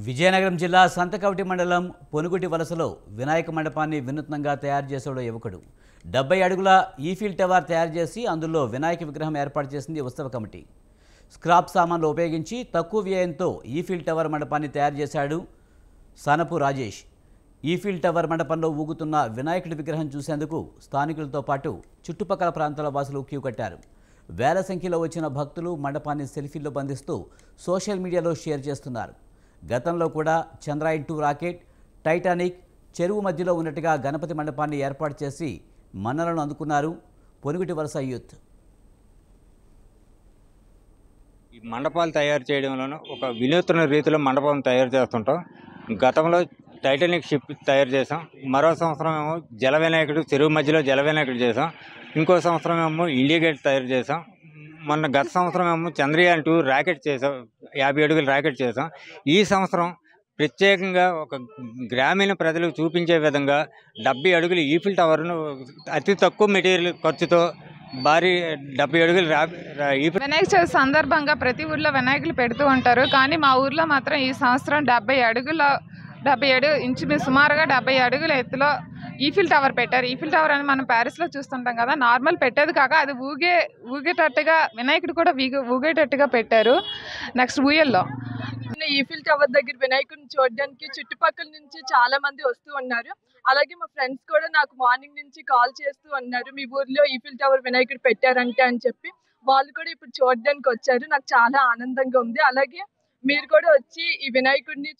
విజయనగరం జిల్లా సంతకవటి మండలం పొనుగుటి వలసలో వినాయక మండపాన్ని వినూత్నంగా తయారు చేసాడు యువకుడు. 70 అడుగుల ఈఫిల్ టవర్ తయారు చేసి అందులో వినాయక విగ్రహం ఏర్పాటు చేసింది ఉత్సవ కమిటీ. స్క్రాప్ సామాన్లు ఉపయోగించి తక్కువ వ్యయంతో ఈఫిల్ టవర్ మండపాన్ని తయారు చేశాడు సనపు రాజేష్. ఈఫిల్ టవర్ మండపంలో ఊగుతున్న వినాయకుడి విగ్రహం చూసేందుకు స్థానికులతో పాటు చుట్టుపక్కల ప్రాంతాల వాసులు క్యూ కట్టారు. వేల సంఖ్యలో వచ్చిన భక్తులు మండపాన్ని సెల్ఫీల్లో బంధిస్తూ సోషల్ మీడియాలో షేర్ చేస్తున్నారు. గతంలో కూడా చంద్రయాన్-2 రాకెట్, టైటానిక్ చెరువు మధ్యలో ఉన్నట్టుగా గణపతి మండపాన్ని ఏర్పాటు చేసి మన్ననలను అందుకున్నారు పొనుగుటి వలస యూత్. ఈ మండపాలు తయారు చేయడంలోనూ ఒక వినూత్న రీతిలో మండపం తయారు చేస్తుంటాం. గతంలో టైటానిక్ షిప్ తయారు చేసాం. మరో సంవత్సరం ఏమో జల వినాయకుడు, చెరువు మధ్యలో జల వినాయకుడు చేసాం. ఇంకో సంవత్సరం ఏమో ఇండియా గేట్ తయారు చేసాం. గత సంవత్సరం ఏమో చంద్రయాన్-2 రాకెట్ చేసాం, 50 అడుగుల రాకెట్ చేసాం. ఈ సంవత్సరం ప్రత్యేకంగా ఒక గ్రామీణ ప్రజలకు చూపించే విధంగా 70 అడుగుల ఈఫిల్ టవర్ను అతి తక్కువ మెటీరియల్ ఖర్చుతో భారీ 70 అడుగుల వినాయక చవితి సందర్భంగా ప్రతి ఊర్లో వినాయకులు పెడుతూ ఉంటారు. కానీ మా ఊర్లో మాత్రం ఈ సంవత్సరం 70 ఇంచుమించు సుమారుగా 70 అడుగుల ఎత్తులో ఈఫిల్ టవర్ పెట్టారు. ఈఫిల్ టవర్ అని మనం ప్యారిస్లో చూస్తుంటాం కదా, నార్మల్ పెట్టేది కాక అది ఊగేటట్టుగా వినాయకుడు కూడా ఊగేటట్టుగా పెట్టారు. నెక్స్ట్ ఊయల్లో ఈఫిల్ టవర్ దగ్గర వినాయకుడిని చూడడానికి చుట్టుపక్కల నుంచి చాలా మంది వస్తూ ఉన్నారు. అలాగే మా ఫ్రెండ్స్ కూడా నాకు మార్నింగ్ నుంచి కాల్ చేస్తూ ఉన్నారు, మీ ఊర్లో ఈఫిల్ టవర్ వినాయకుడు పెట్టారంటే అని చెప్పి. వాళ్ళు కూడా ఇప్పుడు చూడడానికి వచ్చారు. నాకు చాలా ఆనందంగా ఉంది. అలాగే మీరు కూడా వచ్చి ఈ వినాయకుడిని